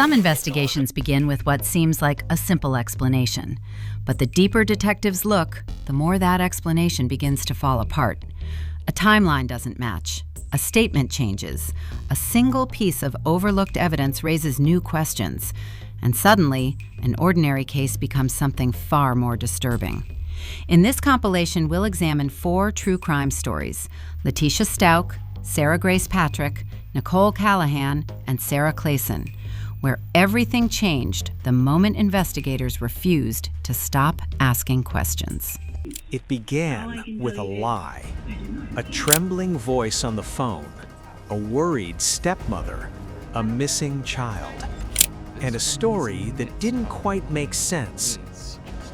Some investigations begin with what seems like a simple explanation. But the deeper detectives look, the more that explanation begins to fall apart. A timeline doesn't match. A statement changes. A single piece of overlooked evidence raises new questions. And suddenly, an ordinary case becomes something far more disturbing. In this compilation, we'll examine 4 true crime stories: Letecia Stauch, Sarah Grace Patrick, Nicole Callahan, and Sarah Clayson, where everything changed the moment investigators refused to stop asking questions. It began with a lie, a trembling voice on the phone, a worried stepmother, a missing child, and a story that didn't quite make sense.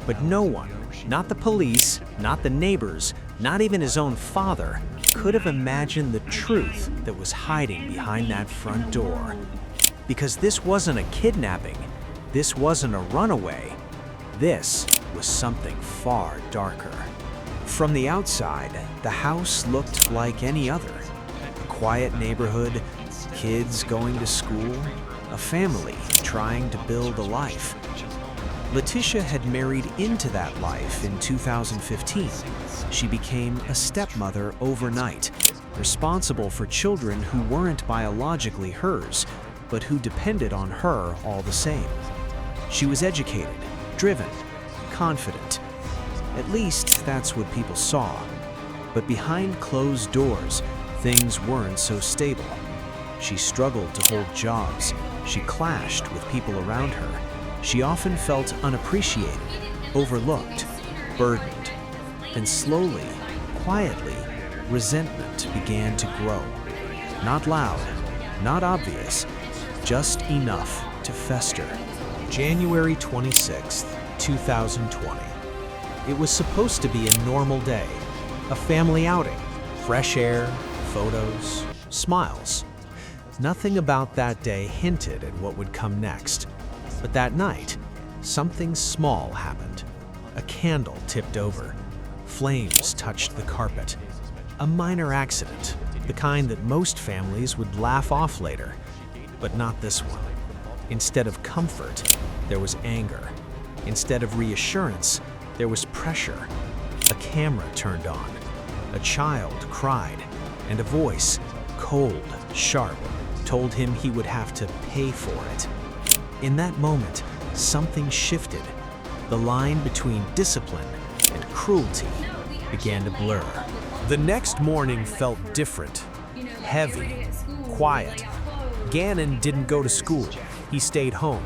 But no one, not the police, not the neighbors, not even his own father, could have imagined the truth that was hiding behind that front door. Because this wasn't a kidnapping, this wasn't a runaway, this was something far darker. From the outside, the house looked like any other. A quiet neighborhood, kids going to school, a family trying to build a life. Letecia had married into that life in 2015. She became a stepmother overnight, responsible for children who weren't biologically hers, but who depended on her all the same. She was educated, driven, confident. At least that's what people saw. But behind closed doors, things weren't so stable. She struggled to hold jobs. She clashed with people around her. She often felt unappreciated, overlooked, burdened. And slowly, quietly, resentment began to grow. Not loud, not obvious, just enough to fester. January 26th, 2020. It was supposed to be a normal day, a family outing, fresh air, photos, smiles. Nothing about that day hinted at what would come next. But that night, something small happened. A candle tipped over. Flames touched the carpet. A minor accident, the kind that most families would laugh off later. But not this one. Instead of comfort, there was anger. Instead of reassurance, there was pressure. A camera turned on. A child cried, and a voice, cold, sharp, told him he would have to pay for it. In that moment, something shifted. The line between discipline and cruelty began to blur. The next morning felt different, heavy, quiet. Gannon didn't go to school. He stayed home.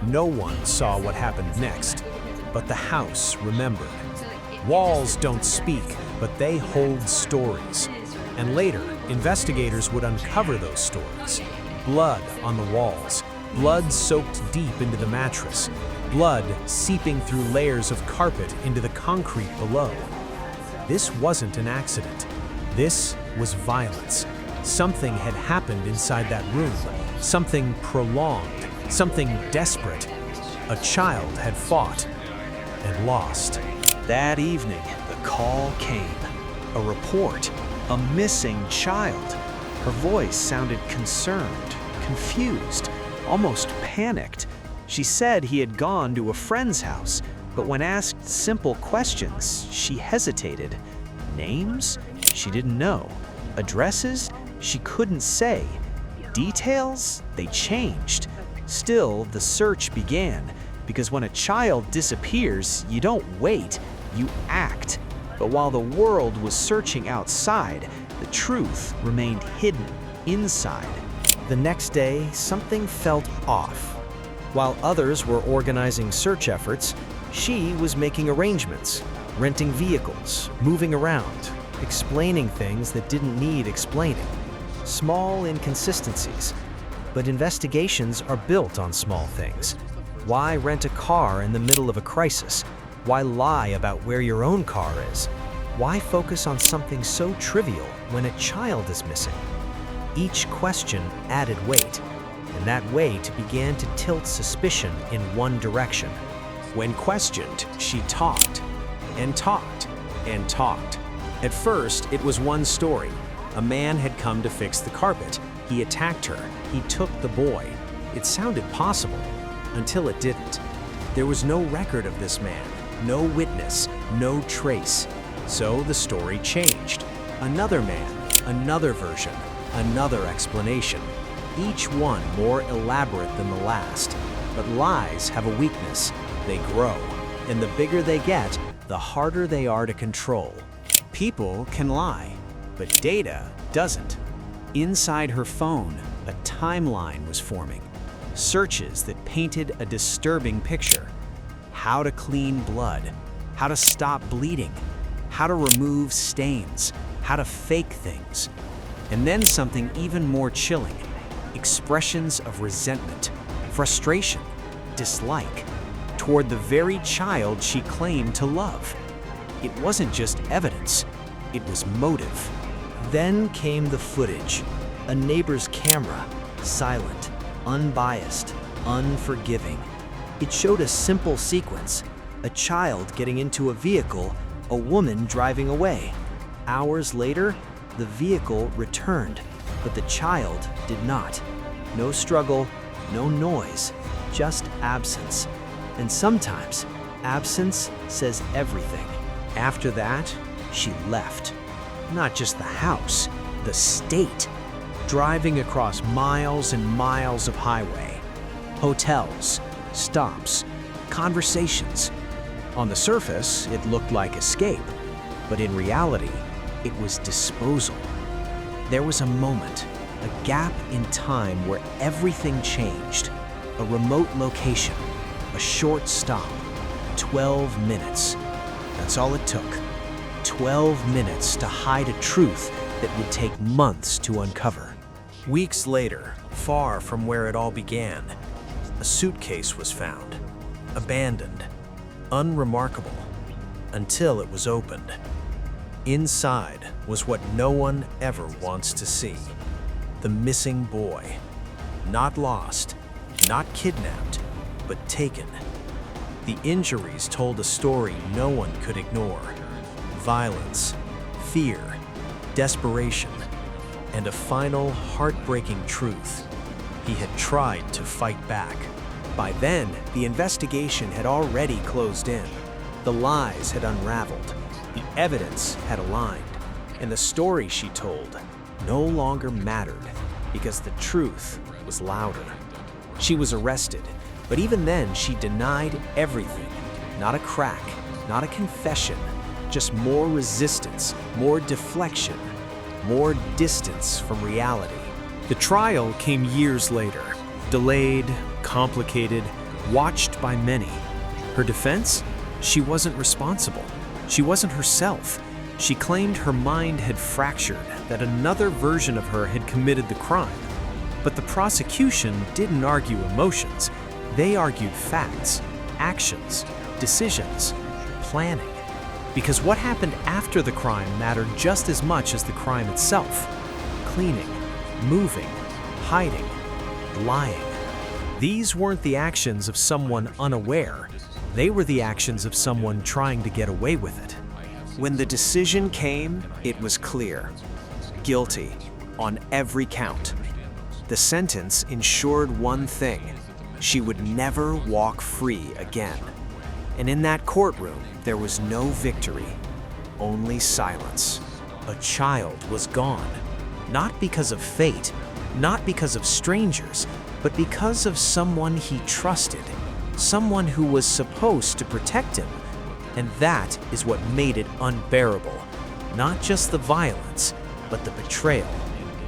No one saw what happened next, but the house remembered. Walls don't speak, but they hold stories. And later, investigators would uncover those stories. Blood on the walls, blood soaked deep into the mattress, blood seeping through layers of carpet into the concrete below. This wasn't an accident. This was violence. Something had happened inside that room, something prolonged, something desperate. A child had fought and lost. That evening, the call came. A report, a missing child. Her voice sounded concerned, confused, almost panicked. She said he had gone to a friend's house, but when asked simple questions, she hesitated. Names? She didn't know. Addresses? She couldn't say. Details? They changed. Still, the search began, because when a child disappears, you don't wait, you act. But while the world was searching outside, the truth remained hidden inside. The next day, something felt off. While others were organizing search efforts, she was making arrangements, renting vehicles, moving around, explaining things that didn't need explaining. Small inconsistencies. But investigations are built on small things. Why rent a car in the middle of a crisis? Why lie about where your own car is? Why focus on something so trivial when a child is missing? Each question added weight, and that weight began to tilt suspicion in one direction. When questioned, she talked, and talked, and talked. At first, it was one story. A man had come to fix the carpet. He attacked her. He took the boy. It sounded possible, until it didn't. There was no record of this man, no witness, no trace. So the story changed. Another man, another version, another explanation. Each one more elaborate than the last. But lies have a weakness. They grow, and the bigger they get, the harder they are to control. People can lie, but data doesn't. Inside her phone, a timeline was forming. Searches that painted a disturbing picture. How to clean blood, how to stop bleeding, how to remove stains, how to fake things. And then something even more chilling. Expressions of resentment, frustration, dislike toward the very child she claimed to love. It wasn't just evidence, it was motive. Then came the footage. A neighbor's camera, silent, unbiased, unforgiving. It showed a simple sequence: a child getting into a vehicle, a woman driving away. Hours later, the vehicle returned, but the child did not. No struggle, no noise, just absence. And sometimes, absence says everything. After that, she left. Not just the house, the state. Driving across miles and miles of highway. Hotels, stops, conversations. On the surface, it looked like escape, but in reality, it was disposal. There was a moment, a gap in time where everything changed. A remote location, a short stop, 12 minutes. That's all it took. 12 minutes to hide a truth that would take months to uncover. Weeks later, far from where it all began, a suitcase was found, abandoned, unremarkable, until it was opened. Inside was what no one ever wants to see. The missing boy. Not lost, not kidnapped, but taken. The injuries told a story no one could ignore. Violence, fear, desperation, and a final heartbreaking truth. He had tried to fight back. By then, the investigation had already closed in. The lies had unraveled, the evidence had aligned, and the story she told no longer mattered because the truth was louder. She was arrested, but even then she denied everything. Not a crack, not a confession, just more resistance, more deflection, more distance from reality. The trial came years later, delayed, complicated, watched by many. Her defense? She wasn't responsible. She wasn't herself. She claimed her mind had fractured, that another version of her had committed the crime. But the prosecution didn't argue emotions. They argued facts, actions, decisions, planning. Because what happened after the crime mattered just as much as the crime itself. Cleaning, moving, hiding, lying. These weren't the actions of someone unaware. They were the actions of someone trying to get away with it. When the decision came, it was clear. Guilty on every count. The sentence ensured one thing: she would never walk free again. And in that courtroom, there was no victory, only silence. A child was gone, not because of fate, not because of strangers, but because of someone he trusted, someone who was supposed to protect him. And that is what made it unbearable. Not just the violence, but the betrayal.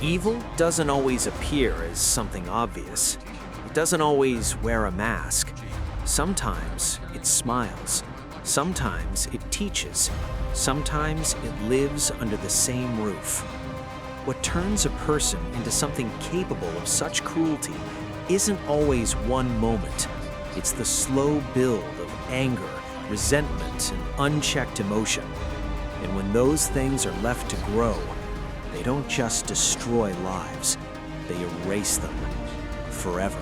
Evil doesn't always appear as something obvious. It doesn't always wear a mask. Sometimes it smiles. Sometimes it teaches. Sometimes it lives under the same roof. What turns a person into something capable of such cruelty isn't always one moment. It's the slow build of anger, resentment, and unchecked emotion. And when those things are left to grow, they don't just destroy lives, they erase them forever.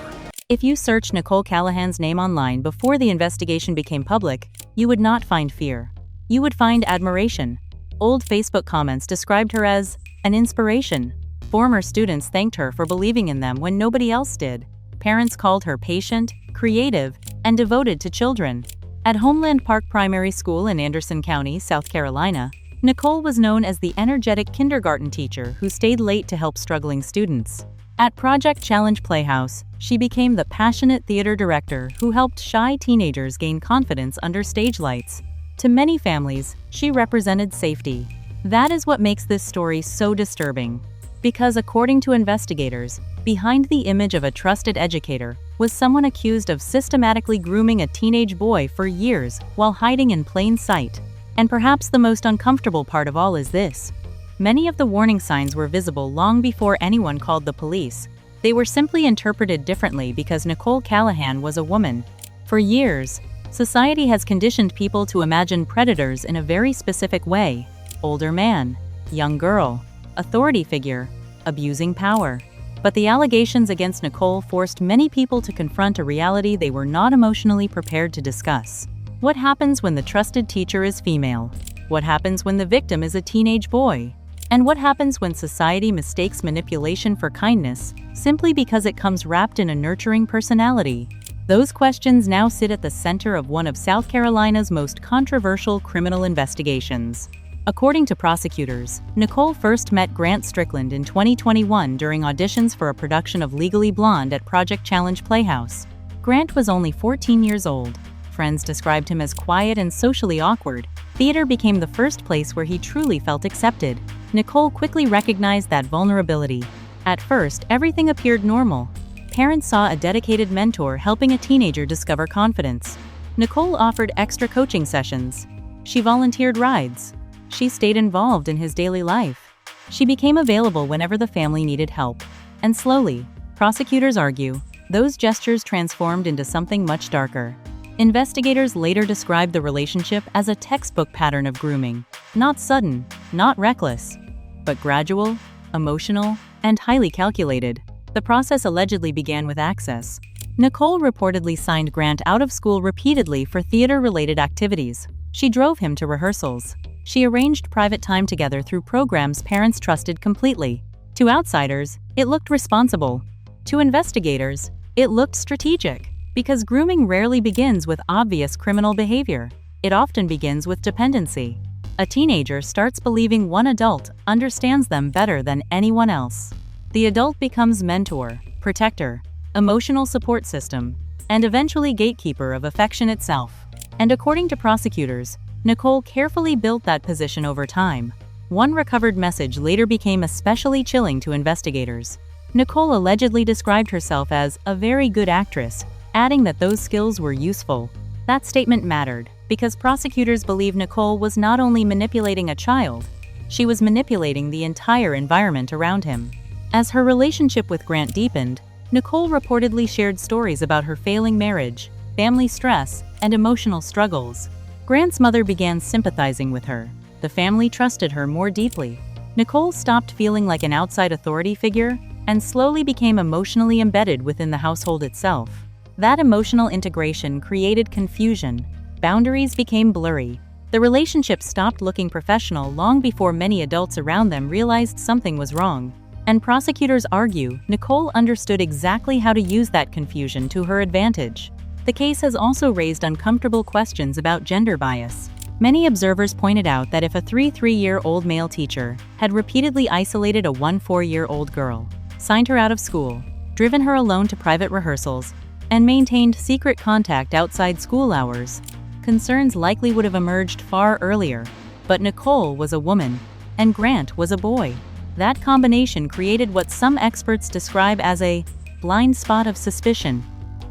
If you searched Nicole Callahan's name online before the investigation became public, you would not find fear. You would find admiration. Old Facebook comments described her as an inspiration. Former students thanked her for believing in them when nobody else did. Parents called her patient, creative, and devoted to children. At Homeland Park Primary School in Anderson County, South Carolina, Nicole was known as the energetic kindergarten teacher who stayed late to help struggling students. At Project Challenge Playhouse, she became the passionate theater director who helped shy teenagers gain confidence under stage lights. To many families, she represented safety. That is what makes this story so disturbing. Because according to investigators, behind the image of a trusted educator was someone accused of systematically grooming a teenage boy for years while hiding in plain sight. And perhaps the most uncomfortable part of all is this. Many of the warning signs were visible long before anyone called the police. They were simply interpreted differently because Nicole Callahan was a woman. For years, society has conditioned people to imagine predators in a very specific way: older man, young girl, authority figure, abusing power. But the allegations against Nicole forced many people to confront a reality they were not emotionally prepared to discuss. What happens when the trusted teacher is female? What happens when the victim is a teenage boy? And what happens when society mistakes manipulation for kindness simply because it comes wrapped in a nurturing personality? Those questions now sit at the center of one of South Carolina's most controversial criminal investigations. According to prosecutors, Nicole first met Grant Strickland in 2021 during auditions for a production of Legally Blonde at Project Challenge Playhouse. Grant was only 14 years old. Friends described him as quiet and socially awkward. Theater became the first place where he truly felt accepted. Nicole quickly recognized that vulnerability. At first, everything appeared normal. Parents saw a dedicated mentor helping a teenager discover confidence. Nicole offered extra coaching sessions. She volunteered rides. She stayed involved in his daily life. She became available whenever the family needed help. And slowly, prosecutors argue, those gestures transformed into something much darker. Investigators later described the relationship as a textbook pattern of grooming. Not sudden, not reckless, but gradual, emotional, and highly calculated. The process allegedly began with access. Nicole reportedly signed Grant out of school repeatedly for theater-related activities. She drove him to rehearsals. She arranged private time together through programs parents trusted completely. To outsiders, it looked responsible. To investigators, it looked strategic. Because grooming rarely begins with obvious criminal behavior. It often begins with dependency. A teenager starts believing one adult understands them better than anyone else. The adult becomes mentor, protector, emotional support system, and eventually gatekeeper of affection itself. And according to prosecutors, Nicole carefully built that position over time. One recovered message later became especially chilling to investigators. Nicole allegedly described herself as a very good actress, adding that those skills were useful. That statement mattered, because prosecutors believe Nicole was not only manipulating a child, she was manipulating the entire environment around him. As her relationship with Grant deepened, Nicole reportedly shared stories about her failing marriage, family stress, and emotional struggles. Grant's mother began sympathizing with her. The family trusted her more deeply. Nicole stopped feeling like an outside authority figure and slowly became emotionally embedded within the household itself. That emotional integration created confusion. Boundaries became blurry. The relationship stopped looking professional long before many adults around them realized something was wrong. And prosecutors argue Nicole understood exactly how to use that confusion to her advantage. The case has also raised uncomfortable questions about gender bias. Many observers pointed out that if a 3-year-old male teacher had repeatedly isolated a 4-year-old girl, signed her out of school, driven her alone to private rehearsals, and maintained secret contact outside school hours, concerns likely would have emerged far earlier. But Nicole was a woman, and Grant was a boy. That combination created what some experts describe as a blind spot of suspicion.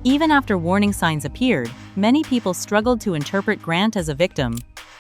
Even after warning signs appeared, many people struggled to interpret Grant as a victim.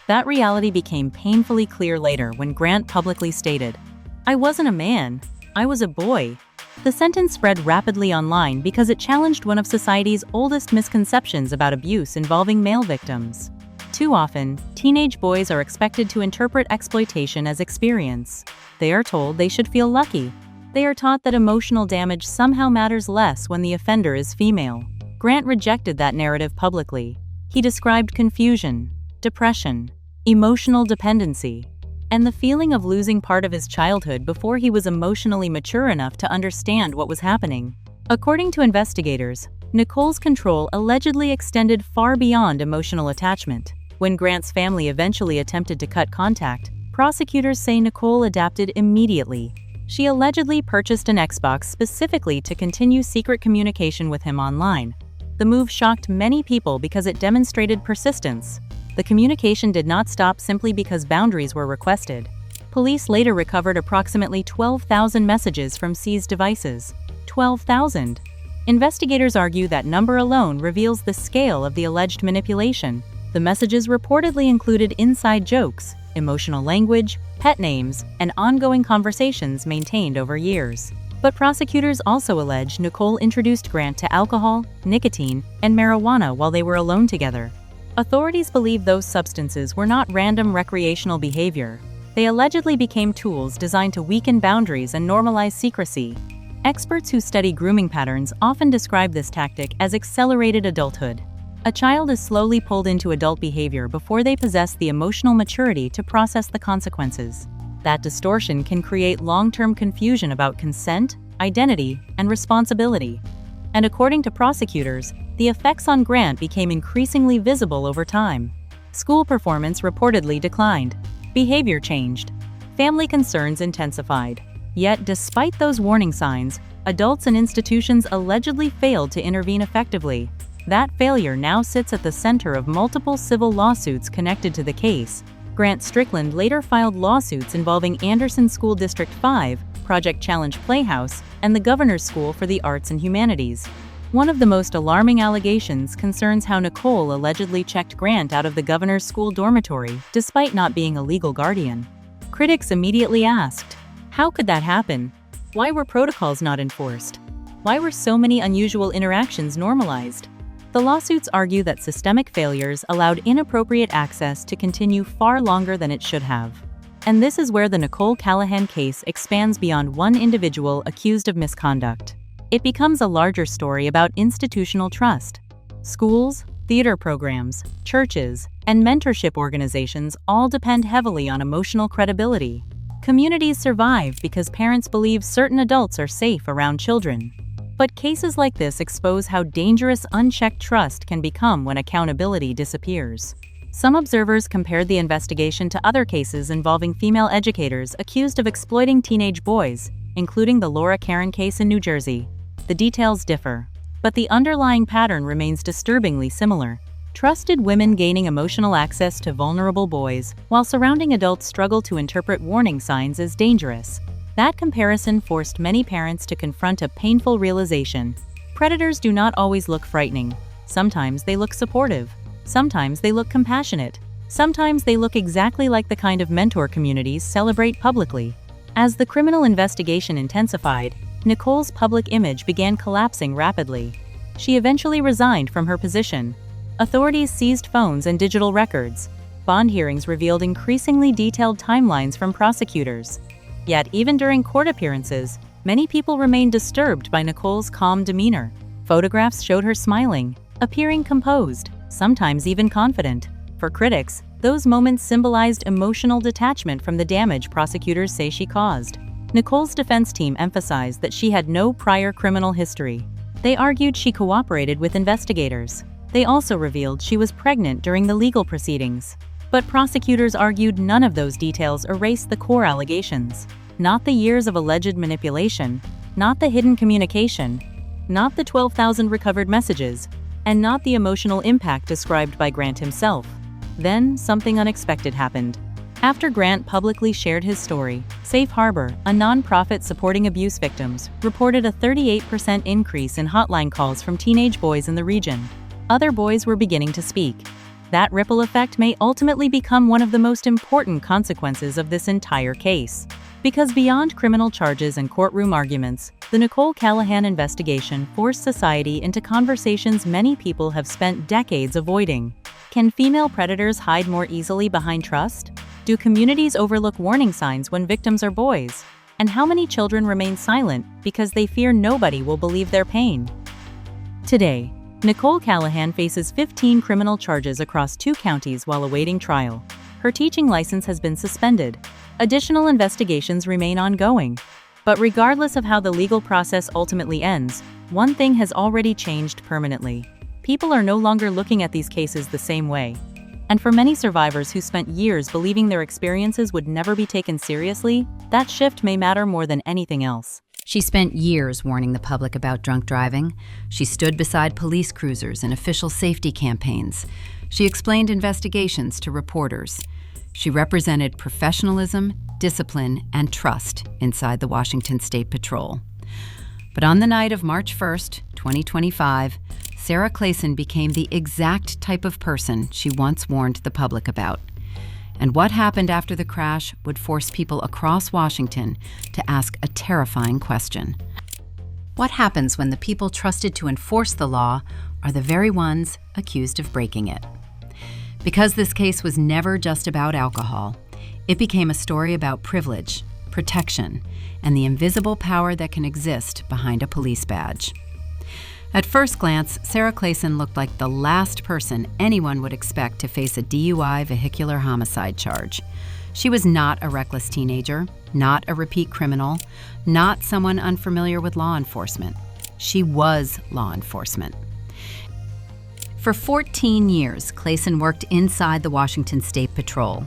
That reality became painfully clear later when Grant publicly stated, "I wasn't a man, I was a boy." The sentence spread rapidly online because it challenged one of society's oldest misconceptions about abuse involving male victims. Too often, teenage boys are expected to interpret exploitation as experience. They are told they should feel lucky. They are taught that emotional damage somehow matters less when the offender is female. Grant rejected that narrative publicly. He described confusion, depression, emotional dependency, and the feeling of losing part of his childhood before he was emotionally mature enough to understand what was happening. According to investigators, Nicole's control allegedly extended far beyond emotional attachment. When Grant's family eventually attempted to cut contact, prosecutors say Nicole adapted immediately. She allegedly purchased an Xbox specifically to continue secret communication with him online. The move shocked many people because it demonstrated persistence. The communication did not stop simply because boundaries were requested. Police later recovered approximately 12,000 messages from seized devices. 12,000. Investigators argue that number alone reveals the scale of the alleged manipulation. The messages reportedly included inside jokes, emotional language, pet names, and ongoing conversations maintained over years. But prosecutors also allege Nicole introduced Grant to alcohol, nicotine, and marijuana while they were alone together. Authorities believe those substances were not random recreational behavior. They allegedly became tools designed to weaken boundaries and normalize secrecy. Experts who study grooming patterns often describe this tactic as accelerated adulthood. A child is slowly pulled into adult behavior before they possess the emotional maturity to process the consequences. That distortion can create long-term confusion about consent, identity, and responsibility. And according to prosecutors, the effects on Grant became increasingly visible over time. School performance reportedly declined. Behavior changed. Family concerns intensified. Yet, despite those warning signs, adults and institutions allegedly failed to intervene effectively. That failure now sits at the center of multiple civil lawsuits connected to the case. Grant Strickland later filed lawsuits involving Anderson School District 5, Project Challenge Playhouse, and the Governor's School for the Arts and Humanities. One of the most alarming allegations concerns how Nicole allegedly checked Grant out of the Governor's School dormitory, despite not being a legal guardian. Critics immediately asked, how could that happen? Why were protocols not enforced? Why were so many unusual interactions normalized? The lawsuits argue that systemic failures allowed inappropriate access to continue far longer than it should have. And this is where the Nicole Callahan case expands beyond one individual accused of misconduct. It becomes a larger story about institutional trust. Schools, theater programs, churches, and mentorship organizations all depend heavily on emotional credibility. Communities survive because parents believe certain adults are safe around children. But cases like this expose how dangerous unchecked trust can become when accountability disappears. Some observers compared the investigation to other cases involving female educators accused of exploiting teenage boys, including the Laura Karen case in New Jersey. The details differ, but the underlying pattern remains disturbingly similar. Trusted women gaining emotional access to vulnerable boys, while surrounding adults struggle to interpret warning signs as dangerous. That comparison forced many parents to confront a painful realization. Predators do not always look frightening. Sometimes they look supportive. Sometimes they look compassionate. Sometimes they look exactly like the kind of mentor communities celebrate publicly. As the criminal investigation intensified, Nicole's public image began collapsing rapidly. She eventually resigned from her position. Authorities seized phones and digital records. Bond hearings revealed increasingly detailed timelines from prosecutors. Yet, even during court appearances, many people remained disturbed by Nicole's calm demeanor. Photographs showed her smiling, appearing composed, sometimes even confident. For critics, those moments symbolized emotional detachment from the damage prosecutors say she caused. Nicole's defense team emphasized that she had no prior criminal history. They argued she cooperated with investigators. They also revealed she was pregnant during the legal proceedings. But prosecutors argued none of those details erased the core allegations. Not the years of alleged manipulation, not the hidden communication, not the 12,000 recovered messages, and not the emotional impact described by Grant himself. Then, something unexpected happened. After Grant publicly shared his story, Safe Harbor, a nonprofit supporting abuse victims, reported a 38% increase in hotline calls from teenage boys in the region. Other boys were beginning to speak. That ripple effect may ultimately become one of the most important consequences of this entire case. Because beyond criminal charges and courtroom arguments, the Nicole Callahan investigation forced society into conversations many people have spent decades avoiding. Can female predators hide more easily behind trust? Do communities overlook warning signs when victims are boys? And how many children remain silent because they fear nobody will believe their pain? Today, Nicole Callahan faces 15 criminal charges across 2 counties while awaiting trial. Her teaching license has been suspended. Additional investigations remain ongoing. But regardless of how the legal process ultimately ends, one thing has already changed permanently. People are no longer looking at these cases the same way. And for many survivors who spent years believing their experiences would never be taken seriously, that shift may matter more than anything else. She spent years warning the public about drunk driving. She stood beside police cruisers in official safety campaigns. She explained investigations to reporters. She represented professionalism, discipline, and trust inside the Washington State Patrol. But on the night of March 1st, 2025, Sarah Clayson became the exact type of person she once warned the public about. And what happened after the crash would force people across Washington to ask a terrifying question. What happens when the people trusted to enforce the law are the very ones accused of breaking it? Because this case was never just about alcohol, it became a story about privilege, protection, and the invisible power that can exist behind a police badge. At first glance, Sarah Clayson looked like the last person anyone would expect to face a DUI vehicular homicide charge. She was not a reckless teenager, not a repeat criminal, not someone unfamiliar with law enforcement. She was law enforcement. For 14 years, Clayson worked inside the Washington State Patrol.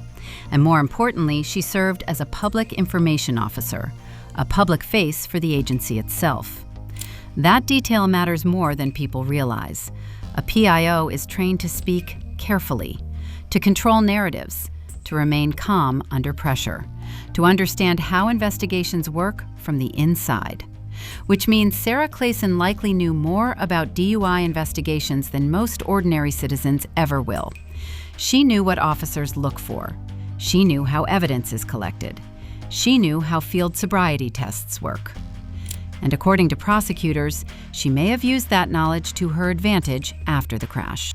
And more importantly, she served as a public information officer, a public face for the agency itself. That detail matters more than people realize. A PIO is trained to speak carefully, to control narratives, to remain calm under pressure, to understand how investigations work from the inside. Which means Sarah Clayson likely knew more about DUI investigations than most ordinary citizens ever will. She knew what officers look for. She knew how evidence is collected. She knew how field sobriety tests work. And according to prosecutors, she may have used that knowledge to her advantage after the crash.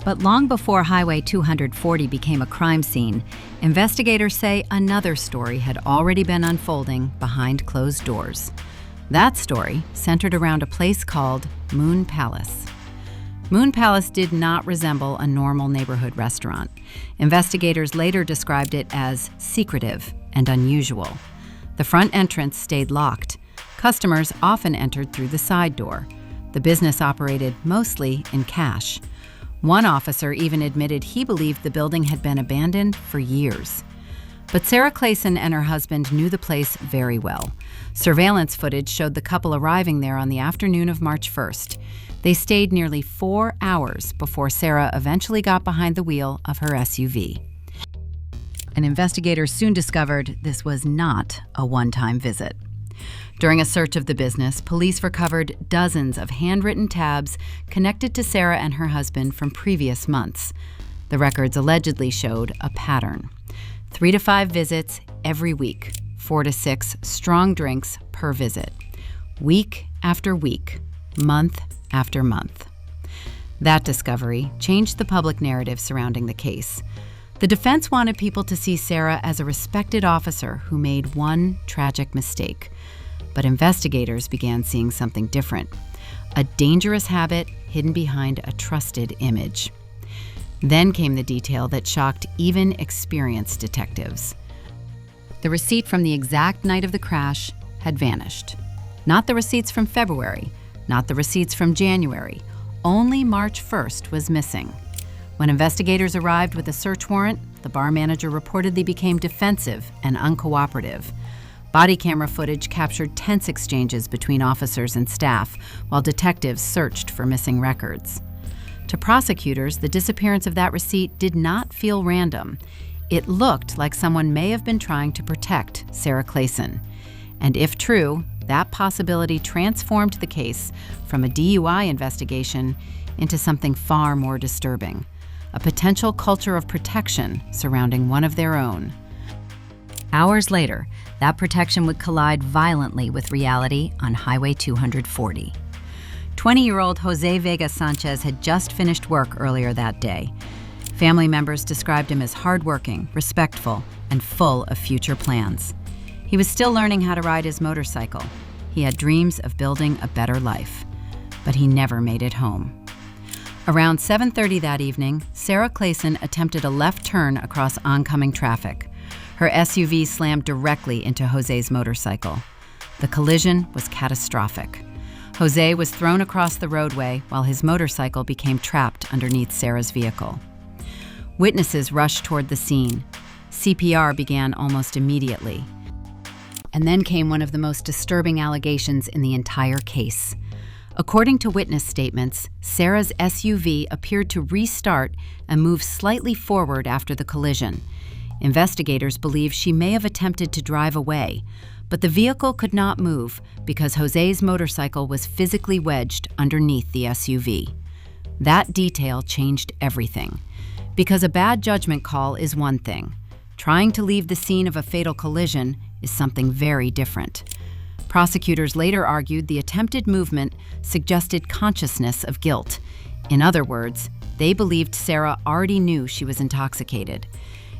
But long before Highway 240 became a crime scene, investigators say another story had already been unfolding behind closed doors. That story centered around a place called Moon Palace. Moon Palace did not resemble a normal neighborhood restaurant. Investigators later described it as secretive and unusual. The front entrance stayed locked. Customers often entered through the side door. The business operated mostly in cash. One officer even admitted he believed the building had been abandoned for years. But Sarah Clayson and her husband knew the place very well. Surveillance footage showed the couple arriving there on the afternoon of March 1st. They stayed nearly 4 hours before Sarah eventually got behind the wheel of her SUV. And investigators soon discovered this was not a one-time visit. During a search of the business, police recovered dozens of handwritten tabs connected to Sarah and her husband from previous months. The records allegedly showed a pattern. 3 to 5 visits every week, 4 to 6 strong drinks per visit. Week after week, month after month. That discovery changed the public narrative surrounding the case. The defense wanted people to see Sarah as a respected officer who made one tragic mistake. But investigators began seeing something different, a dangerous habit hidden behind a trusted image. Then came the detail that shocked even experienced detectives. The receipt from the exact night of the crash had vanished. Not the receipts from February, not the receipts from January. Only March 1st was missing. When investigators arrived with a search warrant, the bar manager reportedly became defensive and uncooperative. Body camera footage captured tense exchanges between officers and staff while detectives searched for missing records. To prosecutors, the disappearance of that receipt did not feel random. It looked like someone may have been trying to protect Sarah Clayson. And if true, that possibility transformed the case from a DUI investigation into something far more disturbing, a potential culture of protection surrounding one of their own. Hours later, that protection would collide violently with reality on Highway 240. 20-year-old Jose Vega Sanchez had just finished work earlier that day. Family members described him as hardworking, respectful, and full of future plans. He was still learning how to ride his motorcycle. He had dreams of building a better life, but he never made it home. Around 7:30 that evening, Sarah Clayson attempted a left turn across oncoming traffic. Her SUV slammed directly into Jose's motorcycle. The collision was catastrophic. Jose was thrown across the roadway while his motorcycle became trapped underneath Sarah's vehicle. Witnesses rushed toward the scene. CPR began almost immediately. And then came one of the most disturbing allegations in the entire case. According to witness statements, Sarah's SUV appeared to restart and move slightly forward after the collision. Investigators believe she may have attempted to drive away, but the vehicle could not move because Jose's motorcycle was physically wedged underneath the SUV. That detail changed everything. Because a bad judgment call is one thing. Trying to leave the scene of a fatal collision is something very different. Prosecutors later argued the attempted movement suggested consciousness of guilt. In other words, they believed Sarah already knew she was intoxicated.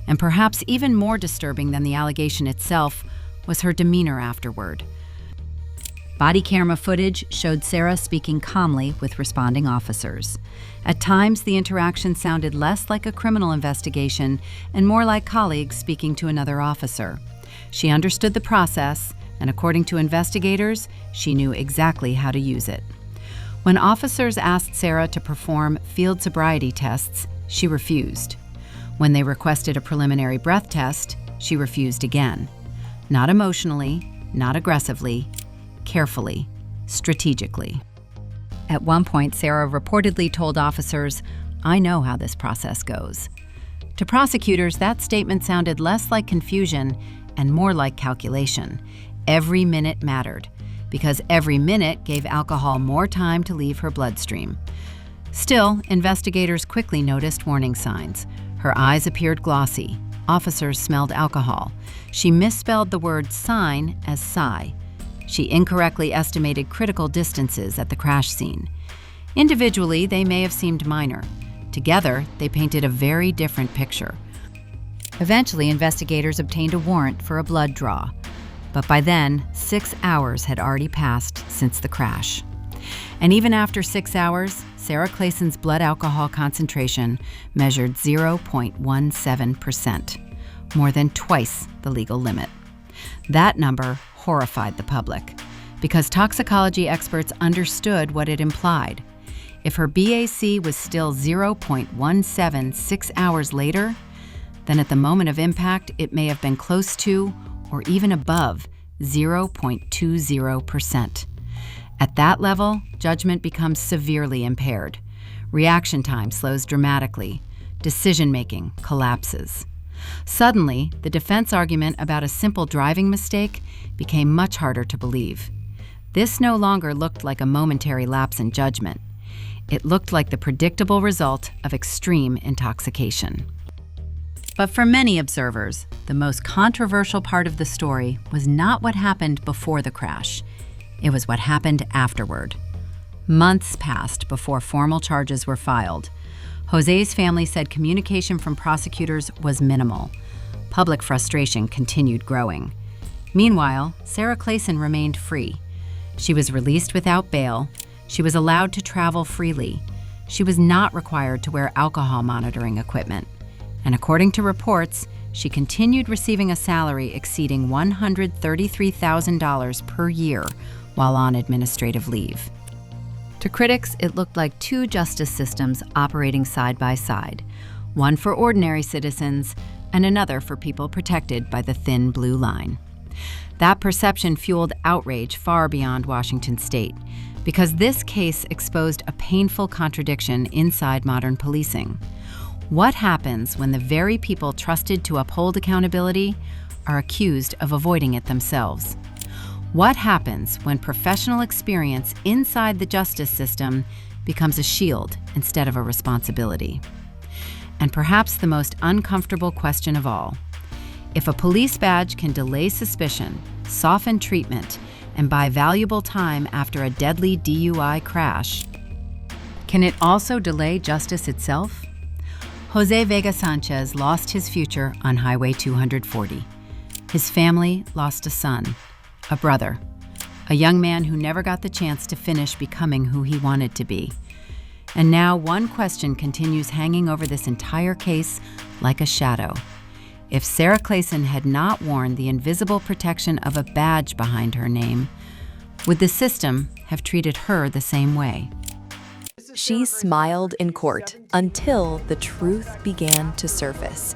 And perhaps even more disturbing than the allegation itself was her demeanor afterward. Body camera footage showed Sarah speaking calmly with responding officers. At times, the interaction sounded less like a criminal investigation and more like colleagues speaking to another officer. She understood the process, and according to investigators, she knew exactly how to use it. When officers asked Sarah to perform field sobriety tests, she refused. When they requested a preliminary breath test, she refused again. Not emotionally, not aggressively, carefully, strategically. At one point, Sarah reportedly told officers, "I know how this process goes." To prosecutors, that statement sounded less like confusion and more like calculation. Every minute mattered, because every minute gave alcohol more time to leave her bloodstream. Still, investigators quickly noticed warning signs. Her eyes appeared glossy. Officers smelled alcohol. She misspelled the word sign as sigh. She incorrectly estimated critical distances at the crash scene. Individually, they may have seemed minor. Together, they painted a very different picture. Eventually, investigators obtained a warrant for a blood draw. But by then, 6 hours had already passed since the crash. And even after 6 hours, Sarah Clayson's blood alcohol concentration measured 0.17%, more than twice the legal limit. That number horrified the public, because toxicology experts understood what it implied. If her BAC was still 0.17 6 hours later, then at the moment of impact, it may have been close to, or even above, 0.20%. At that level, judgment becomes severely impaired. Reaction time slows dramatically. Decision-making collapses. Suddenly, the defense argument about a simple driving mistake became much harder to believe. This no longer looked like a momentary lapse in judgment. It looked like the predictable result of extreme intoxication. But for many observers, the most controversial part of the story was not what happened before the crash. It was what happened afterward. Months passed before formal charges were filed. Jose's family said communication from prosecutors was minimal. Public frustration continued growing. Meanwhile, Sarah Clayson remained free. She was released without bail. She was allowed to travel freely. She was not required to wear alcohol monitoring equipment. And according to reports, she continued receiving a salary exceeding $133,000 per year while on administrative leave. To critics, it looked like two justice systems operating side by side, one for ordinary citizens and another for people protected by the thin blue line. That perception fueled outrage far beyond Washington state, because this case exposed a painful contradiction inside modern policing. What happens when the very people trusted to uphold accountability are accused of avoiding it themselves? What happens when professional experience inside the justice system becomes a shield instead of a responsibility? And perhaps the most uncomfortable question of all, if a police badge can delay suspicion, soften treatment, and buy valuable time after a deadly DUI crash, can it also delay justice itself? Jose Vega Sanchez lost his future on Highway 240. His family lost a son, a brother, a young man who never got the chance to finish becoming who he wanted to be. And now one question continues hanging over this entire case like a shadow. If Sarah Clayson had not worn the invisible protection of a badge behind her name, Would the system have treated her the same way? She smiled in court until the truth began to surface.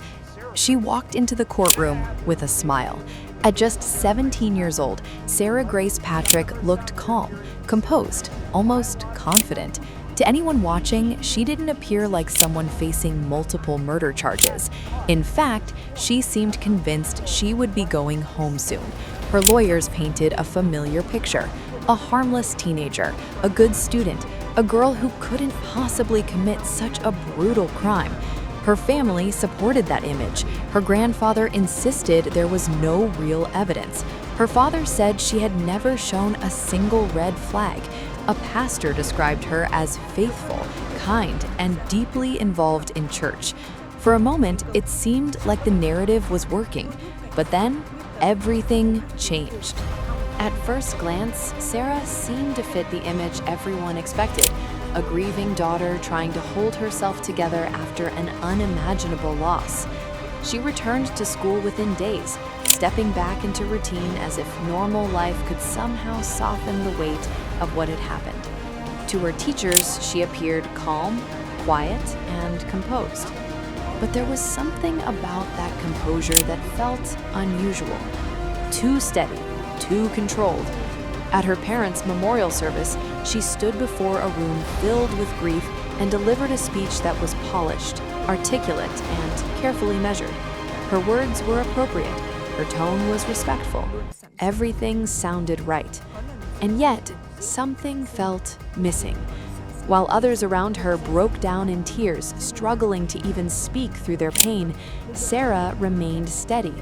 She walked into the courtroom with a smile. At just 17 years old, Sarah Grace Patrick looked calm, composed, almost confident. To anyone watching, she didn't appear like someone facing multiple murder charges. In fact, she seemed convinced she would be going home soon. Her lawyers painted a familiar picture: a harmless teenager, a good student, a girl who couldn't possibly commit such a brutal crime. Her family supported that image. Her grandfather insisted there was no real evidence. Her father said she had never shown a single red flag. A pastor described her as faithful, kind, and deeply involved in church. For a moment, it seemed like the narrative was working, but then everything changed. At first glance, Sarah seemed to fit the image everyone expected: a grieving daughter trying to hold herself together after an unimaginable loss. She returned to school within days, stepping back into routine as if normal life could somehow soften the weight of what had happened. To her teachers, she appeared calm, quiet, and composed. But there was something about that composure that felt unusual. Too steady, too controlled. At her parents' memorial service, she stood before a room filled with grief and delivered a speech that was polished, articulate, and carefully measured. Her words were appropriate. Her tone was respectful. Everything sounded right. And yet, something felt missing. While others around her broke down in tears, struggling to even speak through their pain, Sarah remained steady.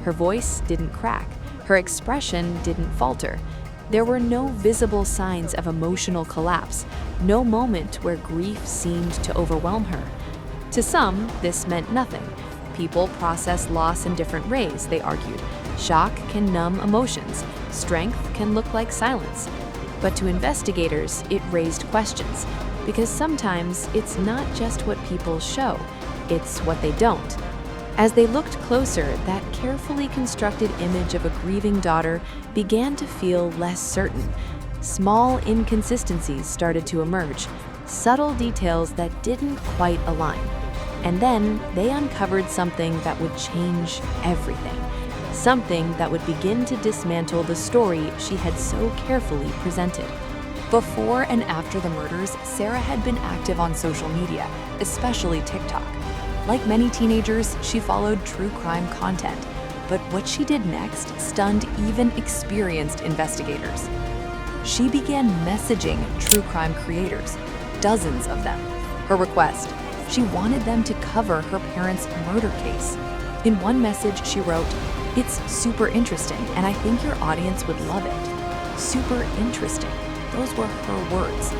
Her voice didn't crack. Her expression didn't falter. There were no visible signs of emotional collapse, no moment where grief seemed to overwhelm her. To some, this meant nothing. People process loss in different ways, they argued. Shock can numb emotions. Strength can look like silence. But to investigators, it raised questions, because sometimes it's not just what people show, it's what they don't. As they looked closer, that carefully constructed image of a grieving daughter began to feel less certain. Small inconsistencies started to emerge, subtle details that didn't quite align. And then they uncovered something that would change everything. Something that would begin to dismantle the story she had so carefully presented. Before and after the murders, Sarah had been active on social media, especially TikTok. Like many teenagers, she followed true crime content. But what she did next stunned even experienced investigators. She began messaging true crime creators, dozens of them. Her request: she wanted them to cover her parents' murder case. In one message, she wrote, "It's super interesting, and I think your audience would love it." Super interesting. Those were her words.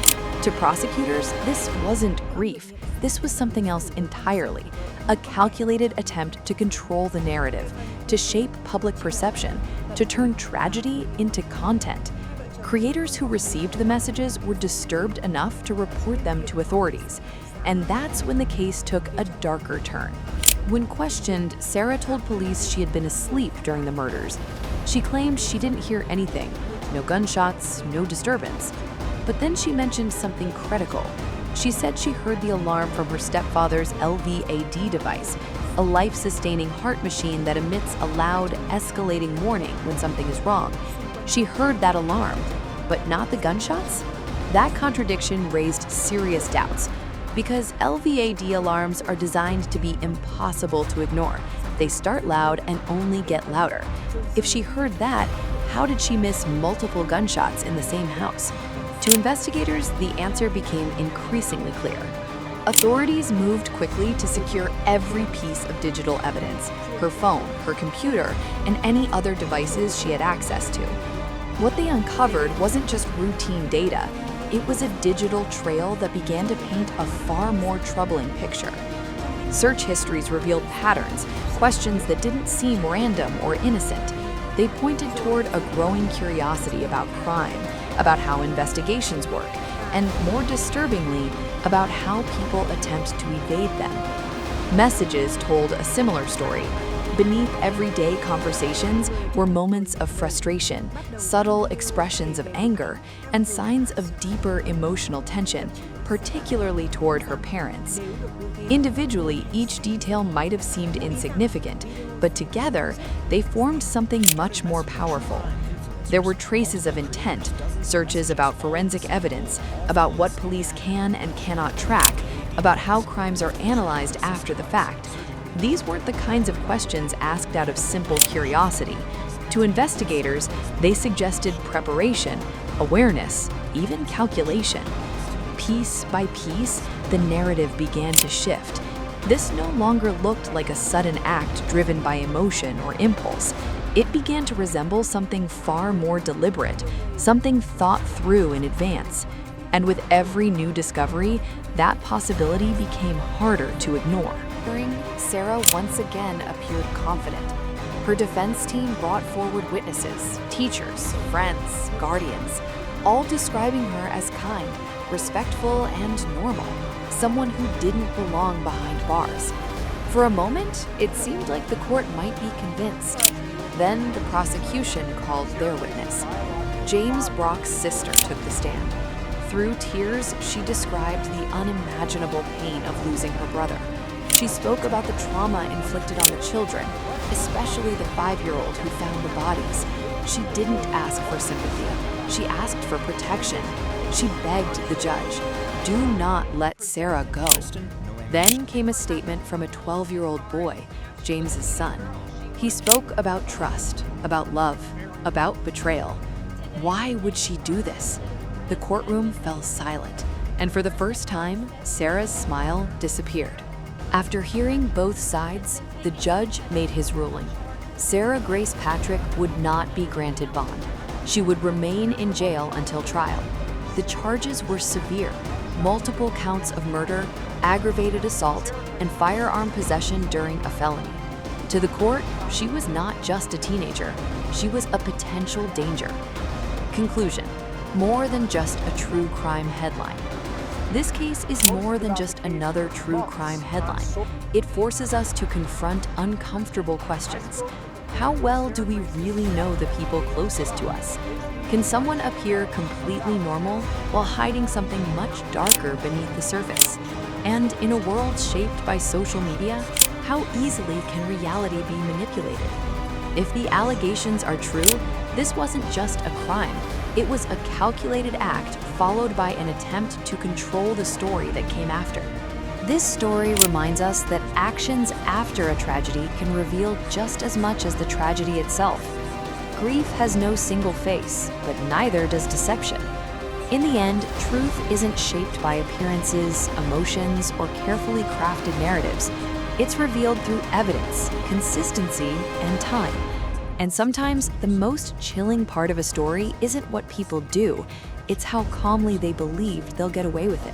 To prosecutors, this wasn't grief. This was something else entirely. A calculated attempt to control the narrative, to shape public perception, to turn tragedy into content. Creators who received the messages were disturbed enough to report them to authorities. And that's when the case took a darker turn. When questioned, Sarah told police she had been asleep during the murders. She claimed she didn't hear anything, no gunshots, no disturbance. But then she mentioned something critical. She said she heard the alarm from her stepfather's LVAD device, a life-sustaining heart machine that emits a loud, escalating warning when something is wrong. She heard that alarm, but not the gunshots? That contradiction raised serious doubts, because LVAD alarms are designed to be impossible to ignore. They start loud and only get louder. If she heard that, how did she miss multiple gunshots in the same house? To investigators, the answer became increasingly clear. Authorities moved quickly to secure every piece of digital evidence: her phone, her computer, and any other devices she had access to. What they uncovered wasn't just routine data. It was a digital trail that began to paint a far more troubling picture. Search histories revealed patterns, questions that didn't seem random or innocent. They pointed toward a growing curiosity about crime, about how investigations work, and more disturbingly, about how people attempt to evade them. Messages told a similar story. Beneath everyday conversations were moments of frustration, subtle expressions of anger, and signs of deeper emotional tension, particularly toward her parents. Individually, each detail might have seemed insignificant, but together, they formed something much more powerful. There were traces of intent, searches about forensic evidence, about what police can and cannot track, about how crimes are analyzed after the fact. These weren't the kinds of questions asked out of simple curiosity. To investigators, they suggested preparation, awareness, even calculation. Piece by piece, the narrative began to shift. This no longer looked like a sudden act driven by emotion or impulse. It began to resemble something far more deliberate, something thought through in advance. And with every new discovery, that possibility became harder to ignore. Sarah once again appeared confident. Her defense team brought forward witnesses, teachers, friends, guardians, all describing her as kind, respectful, and normal, someone who didn't belong behind bars. For a moment, it seemed like the court might be convinced. Then the prosecution called their witness. James Brock's sister took the stand. Through tears, she described the unimaginable pain of losing her brother. She spoke about the trauma inflicted on the children, especially the 5-year-old who found the bodies. She didn't ask for sympathy. She asked for protection. She begged the judge, "Do not let Sarah go." Then came a statement from a 12-year-old boy, James's son. He spoke about trust, about love, about betrayal. Why would she do this? The courtroom fell silent, and for the first time, Sarah's smile disappeared. After hearing both sides, the judge made his ruling. Sarah Grace Patrick would not be granted bond. She would remain in jail until trial. The charges were severe: multiple counts of murder, aggravated assault, and firearm possession during a felony. To the court, she was not just a teenager. She was a potential danger. Conclusion: more than just a true crime headline. This case is more than just another true crime headline. It forces us to confront uncomfortable questions. How well do we really know the people closest to us? Can someone appear completely normal while hiding something much darker beneath the surface? And in a world shaped by social media, how easily can reality be manipulated? If the allegations are true, this wasn't just a crime. It was a calculated act followed by an attempt to control the story that came after. This story reminds us that actions after a tragedy can reveal just as much as the tragedy itself. Grief has no single face, but neither does deception. In the end, truth isn't shaped by appearances, emotions, or carefully crafted narratives. It's revealed through evidence, consistency, and time. And sometimes, the most chilling part of a story isn't what people do, it's how calmly they believed they'll get away with it.